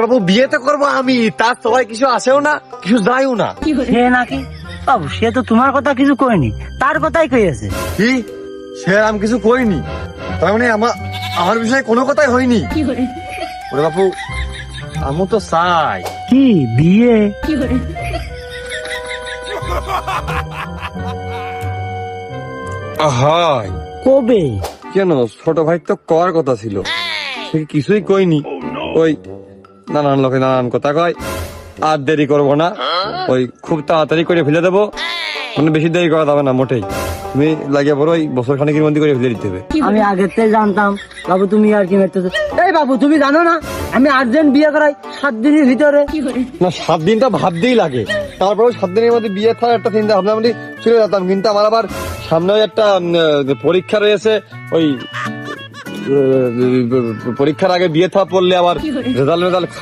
বাবু বিয়ে তো করবো আমি, তার সবাই কিছু আসেও না, কিছু যায়ও না। সে নাকি বাবু, সে তো তোমার কথা কিছু কয়নি, তার কথাই কইছে। কি? সে আমি কিছু করিনি, তার মানে আমার বিষয়ে কোনো কথাই হয়নি? ওরে বাপু, আমি তো চাই কি বিয়ে? হাই কবে? কেন, ছোট ভাই তো করার কথা ছিল, সে কিছুই কইনি। ওই নানান লোকে নানান কথা কয়, আর দেরি করবো না, ওই খুব তাড়াতাড়ি করে ফেলে দেবো, মানে বেশি দেরি করা যাবে না মোটেই। তুমি লাগিয়ে পড়ো, ওই বছর খানিকের মধ্যে করে ফেলে দিতে হবে। আমি আগের থেকে জানতাম বাবু তুমি আর কি মেরতেছো। এই বাবু তুমি জানো না আমি আর্জেন্ট বিয়ে করাই 7 দিনের ভিতরে। না 7 দিনটা ভাবতেই লাগে, তারপরে 7 দিনের মধ্যে বিয়ে থাকার একটা চিন্তা ভাবনা আমি চলে যেতাম, কিন্তু আমার আবার সামনে ওই একটা পরীক্ষা রয়েছে, ওই পরীক্ষার আগে বিয়ে থা পড়লে আবার রেজাল্ট খারাপ